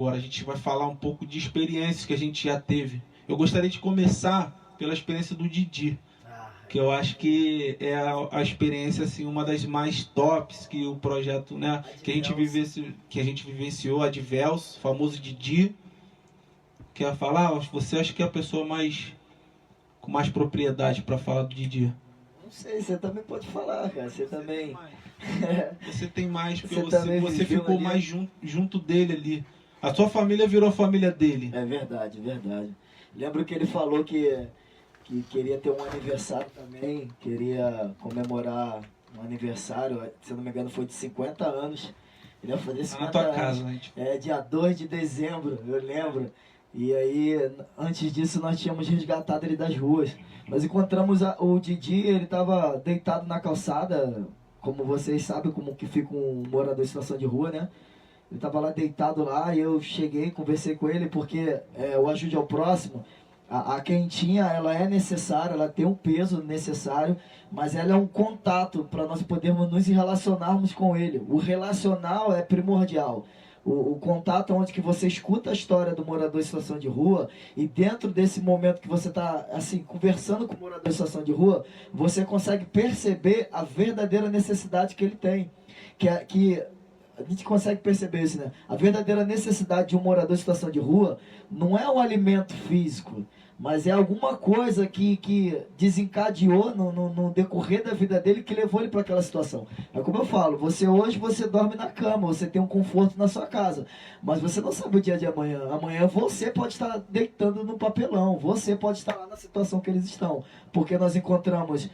Agora a gente vai falar um pouco de experiências que a gente já teve. Eu gostaria de começar pela experiência do Didi, que eu acho que é a experiência, assim, uma das mais tops que o projeto, né, que a gente vivenciou, a Advels, famoso Didi. Quer falar? Você acha que é a pessoa com mais propriedade para falar do Didi? Não sei, você também pode falar, cara. Você também. Você tem mais, porque Você ficou ali. mais junto dele ali. A sua família virou a família dele. É verdade, verdade. Lembro que ele falou que queria ter um aniversário também, queria comemorar um aniversário, se eu não me engano foi de 50 anos. Ele ia fazer 50 na tua anos. casa, gente. É, dia 2 de dezembro, eu lembro. E aí, antes disso, nós tínhamos resgatado ele das ruas. Nós encontramos o Didi, ele estava deitado na calçada, como vocês sabem como que fica um morador em situação de rua, né? Ele estava lá deitado lá e eu cheguei, conversei com ele, porque o ajude ao próximo, a quentinha, ela é necessária, ela tem um peso necessário, mas ela é um contato para nós podermos nos relacionarmos com ele. O relacional é primordial. O contato onde que você escuta a história do morador em situação de rua e dentro desse momento que você está assim, conversando com o morador em situação de rua, você consegue perceber a verdadeira necessidade que ele tem. Que a gente consegue perceber isso, né? A verdadeira necessidade de um morador em situação de rua não é um alimento físico, mas é alguma coisa que desencadeou no decorrer da vida dele que levou ele para aquela situação. É como eu falo, hoje você dorme na cama, você tem um conforto na sua casa, mas você não sabe o dia de amanhã. Amanhã você pode estar deitando no papelão, você pode estar lá na situação que eles estão, porque nós encontramos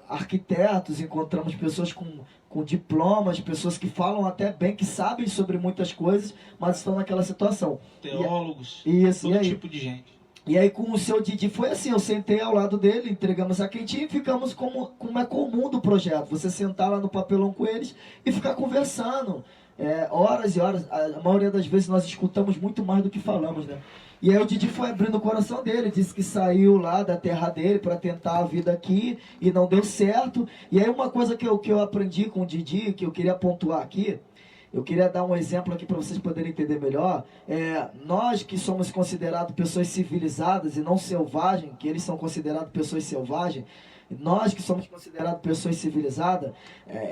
arquitetos, encontramos pessoas com diplomas, pessoas que falam até bem, que sabem sobre muitas coisas, mas estão naquela situação. Teólogos, todo tipo de gente. E aí com o seu Didi foi assim, eu sentei ao lado dele, entregamos a quentinha e ficamos como é comum do projeto. Você sentar lá no papelão com eles e ficar conversando, horas e horas. A maioria das vezes nós escutamos muito mais do que falamos, né? E aí o Didi foi abrindo o coração dele, disse que saiu lá da terra dele para tentar a vida aqui e não deu certo. E aí uma coisa que eu aprendi com o Didi, que eu queria pontuar aqui, eu queria dar um exemplo aqui para vocês poderem entender melhor. Nós que somos considerados pessoas civilizadas e não selvagens, que eles são considerados pessoas selvagens, nós que somos considerados pessoas civilizadas,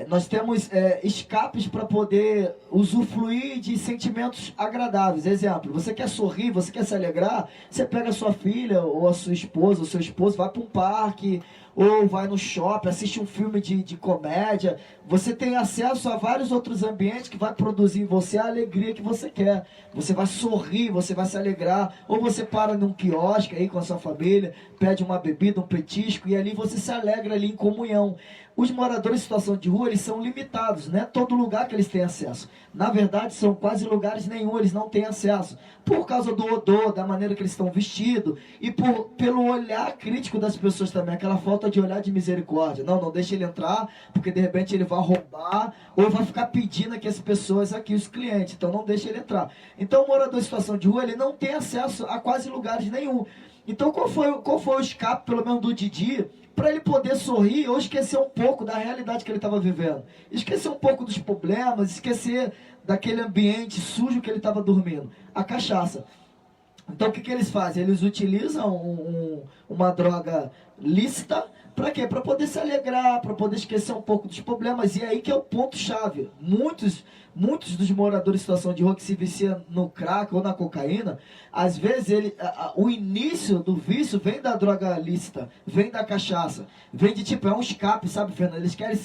nós temos escapes para poder usufruir de sentimentos agradáveis. Exemplo, você quer sorrir, você quer se alegrar, você pega a sua filha ou a sua esposa, ou seu esposo, vai para um parque, ou vai no shopping, assiste um filme de comédia. Você tem acesso a vários outros ambientes que vai produzir em você a alegria que você quer. Você vai sorrir, você vai se alegrar, ou você para num quiosque aí com a sua família, pede uma bebida, um petisco, e ali você se alegra ali em comunhão. Os moradores em situação de rua, eles são limitados, não é todo lugar que eles têm acesso. Na verdade, são quase lugares nenhum, eles não têm acesso. Por causa do odor, da maneira que eles estão vestidos, e pelo olhar crítico das pessoas também, aquela falta de olhar de misericórdia. Não deixa ele entrar, porque de repente ele vai roubar, ou vai ficar pedindo aqui as pessoas aqui, os clientes, então não deixa ele entrar. Então o morador em situação de rua, ele não tem acesso a quase lugares nenhum. Então qual foi o escape, pelo menos do Didi, para ele poder sorrir ou esquecer um pouco da realidade que ele estava vivendo? Esquecer um pouco dos problemas, esquecer daquele ambiente sujo que ele estava dormindo. A cachaça. Então o que eles fazem? Eles utilizam uma droga lícita. Para quê? Para poder se alegrar, para poder esquecer um pouco dos problemas. E aí que é o ponto-chave. Muitos dos moradores em situação de rua que se viciam no crack ou na cocaína, às vezes o início do vício vem da droga lícita, vem da cachaça, vem de tipo, é um escape, sabe, Fernando? Eles querem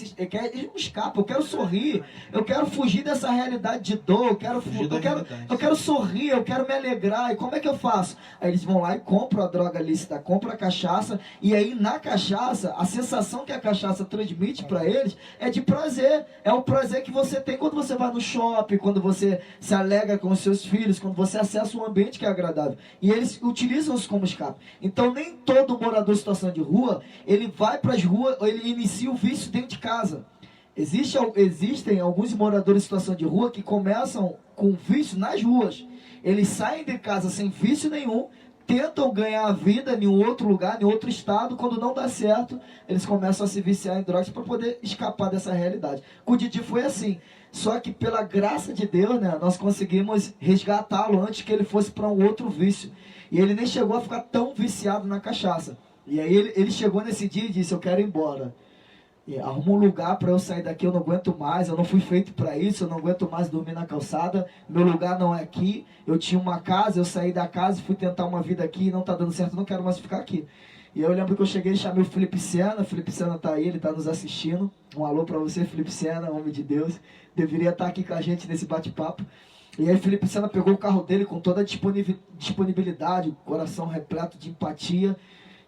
um escape, eu quero sorrir, eu quero fugir dessa realidade de dor, eu quero sorrir, eu quero me alegrar. E como é que eu faço? Aí eles vão lá e compram a droga lícita, compram a cachaça, e aí na cachaça, a sensação que a cachaça transmite para eles é de prazer. É o prazer que você tem quando você vai no shopping, quando você se alegra com os seus filhos, quando você acessa um ambiente que é agradável. E eles utilizam isso como escape. Então nem todo morador em situação de rua, ele vai para as ruas, ele inicia o vício dentro de casa. Existem alguns moradores em situação de rua que começam com vício nas ruas. Eles saem de casa sem vício nenhum, tentam ganhar a vida em um outro lugar, em outro estado. Quando não dá certo, eles começam a se viciar em drogas para poder escapar dessa realidade. Com o Didi foi assim. Só que pela graça de Deus, né, nós conseguimos resgatá-lo antes que ele fosse para um outro vício. E ele nem chegou a ficar tão viciado na cachaça. E aí ele chegou nesse dia e disse: eu quero ir embora. Arruma um lugar para eu sair daqui, eu não aguento mais, eu não fui feito para isso, eu não aguento mais dormir na calçada, meu lugar não é aqui. Eu tinha uma casa, eu saí da casa e fui tentar uma vida aqui e não está dando certo, não quero mais ficar aqui. E eu lembro que eu cheguei e chamei o Felipe Sena está aí, ele está nos assistindo. Um alô para você, Felipe Sena, homem de Deus, deveria estar aqui com a gente nesse bate-papo. E aí Felipe Sena pegou o carro dele com toda a disponibilidade, o coração repleto de empatia,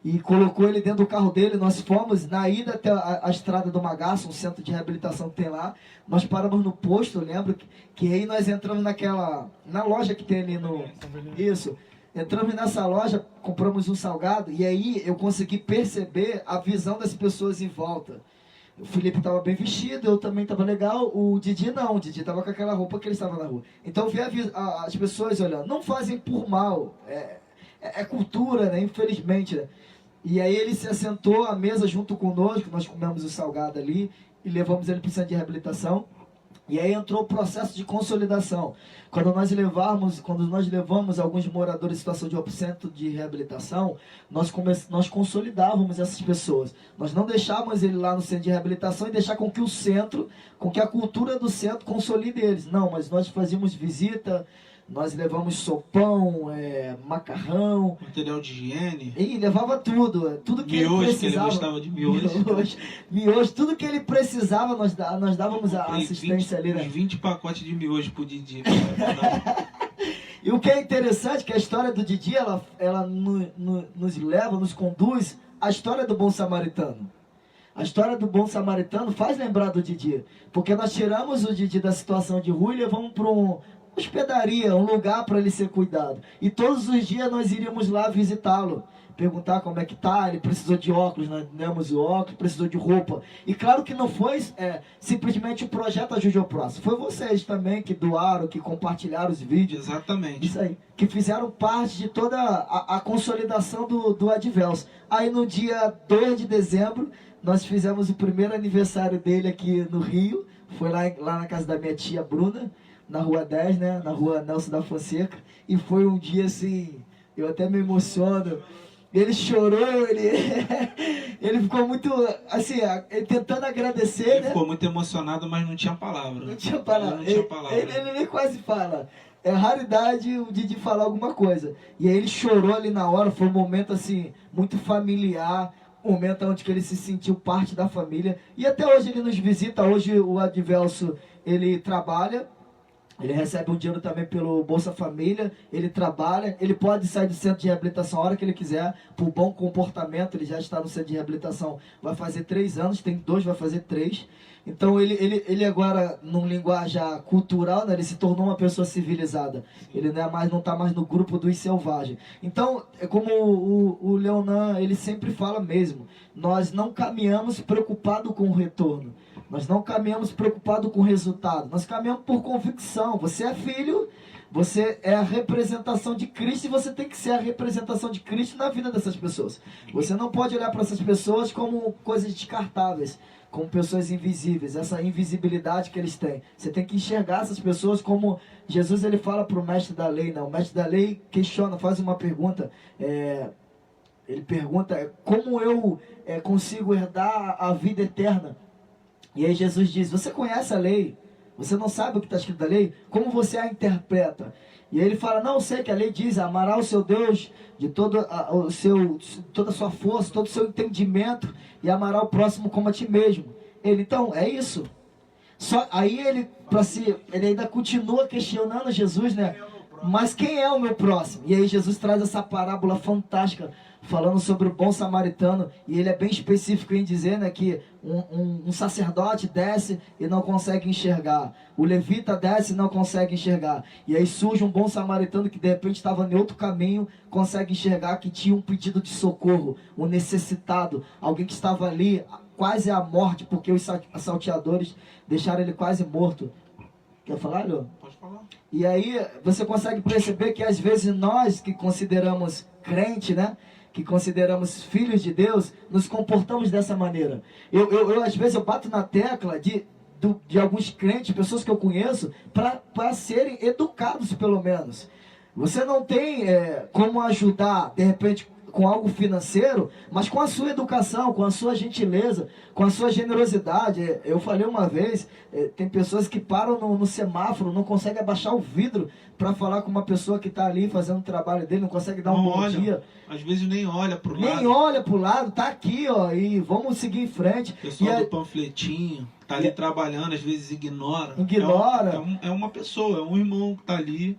e colocou ele dentro do carro dele. Nós fomos na ida até a estrada do Magaço, um centro de reabilitação que tem lá. Nós paramos no posto, eu lembro que aí nós entramos na loja que tem ali no... Isso. Entramos nessa loja, compramos um salgado, e aí eu consegui perceber a visão das pessoas em volta. O Felipe estava bem vestido, eu também estava legal. O Didi não, o Didi estava com aquela roupa que ele estava na rua. Então eu vi as pessoas olhando, não fazem por mal, é cultura, né? Infelizmente, né? E aí ele se assentou à mesa junto conosco, nós comemos o salgado ali e levamos ele para o centro de reabilitação. E aí entrou o processo de consolidação. Quando nós levamos alguns moradores em situação de centro de reabilitação, nós consolidávamos essas pessoas. Nós não deixávamos ele lá no centro de reabilitação e deixar com que a cultura do centro consolide eles. Não, mas nós fazíamos visita, nós levamos sopão, macarrão, material de higiene. E levava tudo que miojo, ele precisava. Que ele gostava de miojo, tudo que ele precisava, nós dávamos a assistência ali, né? 20 pacotes de miojo pro Didi. E o que é interessante, que a história do Didi, ela nos conduz à história do bom samaritano. A história do bom samaritano faz lembrar do Didi, porque nós tiramos o Didi da situação de rua e levamos para uma hospedaria, um lugar para ele ser cuidado. E todos os dias nós iríamos lá visitá-lo, perguntar como é que tá. Ele precisou de óculos, nós demos o óculos, precisou de roupa. E claro que não foi simplesmente o projeto Ajude ao Próximo. Foi vocês também que doaram, que compartilharam os vídeos. Exatamente. Isso aí. Que fizeram parte de toda a consolidação do Advelso. Aí no dia 2 de dezembro, nós fizemos o primeiro aniversário dele aqui no Rio. Foi lá na casa da minha tia Bruna, na rua 10, né? Na rua Nelson da Fonseca. E foi um dia assim, eu até me emociono. Ele chorou, ele ficou muito, assim, tentando agradecer, né? Ele ficou muito emocionado, mas não tinha palavra. Não tinha palavra. Ele nem quase fala. É raridade o Didi falar alguma coisa. E aí ele chorou ali na hora, foi um momento, assim, muito familiar, um momento onde ele se sentiu parte da família. E até hoje ele nos visita. Hoje o Advelso, ele trabalha. Ele recebe um dinheiro também pelo Bolsa Família, ele trabalha, ele pode sair do centro de reabilitação a hora que ele quiser, por bom comportamento. Ele já está no centro de reabilitação, vai fazer 3 anos, tem 2, vai fazer 3. Então ele agora, num linguagem cultural, né, ele se tornou uma pessoa civilizada. Ele não está mais no grupo dos selvagens. Então, é como o Leonan, ele sempre fala mesmo, nós não caminhamos preocupados com o retorno. Nós não caminhamos preocupados com o resultado. Nós caminhamos por convicção. Você é filho, você é a representação de Cristo e você tem que ser a representação de Cristo na vida dessas pessoas. Você não pode olhar para essas pessoas como coisas descartáveis, como pessoas invisíveis, essa invisibilidade que eles têm. Você tem que enxergar essas pessoas como Jesus, ele fala para o mestre da lei, né? O mestre da lei questiona, faz uma pergunta, ele pergunta, como eu consigo herdar a vida eterna? E aí Jesus diz, você conhece a lei? Você não sabe o que está escrito na lei? Como você a interpreta? E aí ele fala, não, eu sei que a lei diz, amará o seu Deus de toda a sua força, todo o seu entendimento, e amará o próximo como a ti mesmo. Ele, então, é isso. Aí ele ainda continua questionando Jesus, né? Mas quem é o meu próximo? E aí Jesus traz essa parábola fantástica, falando sobre o bom samaritano, e ele é bem específico em dizer, né, que um sacerdote desce e não consegue enxergar, o levita desce e não consegue enxergar, e aí surge um bom samaritano que de repente estava em outro caminho, consegue enxergar que tinha um pedido de socorro, um necessitado, alguém que estava ali quase à morte, porque os salteadores deixaram ele quase morto. Quer falar, Lô? Pode falar. E aí você consegue perceber que às vezes nós que consideramos crente, né? Que consideramos filhos de Deus, nos comportamos dessa maneira. Às vezes eu bato na tecla de alguns crentes, pessoas que eu conheço, para serem educados pelo menos. Você não tem como ajudar, de repente, com algo financeiro, mas com a sua educação, com a sua gentileza, com a sua generosidade. Eu falei uma vez, tem pessoas que param no semáforo, não conseguem abaixar o vidro para falar com uma pessoa que está ali fazendo o trabalho dele, não consegue dar um bom dia. Às vezes nem olha pro lado. Nem olha pro lado, tá aqui, ó, e vamos seguir em frente. Pessoal do panfletinho, tá ali trabalhando, às vezes ignora. Ignora. É uma pessoa, é um irmão que tá ali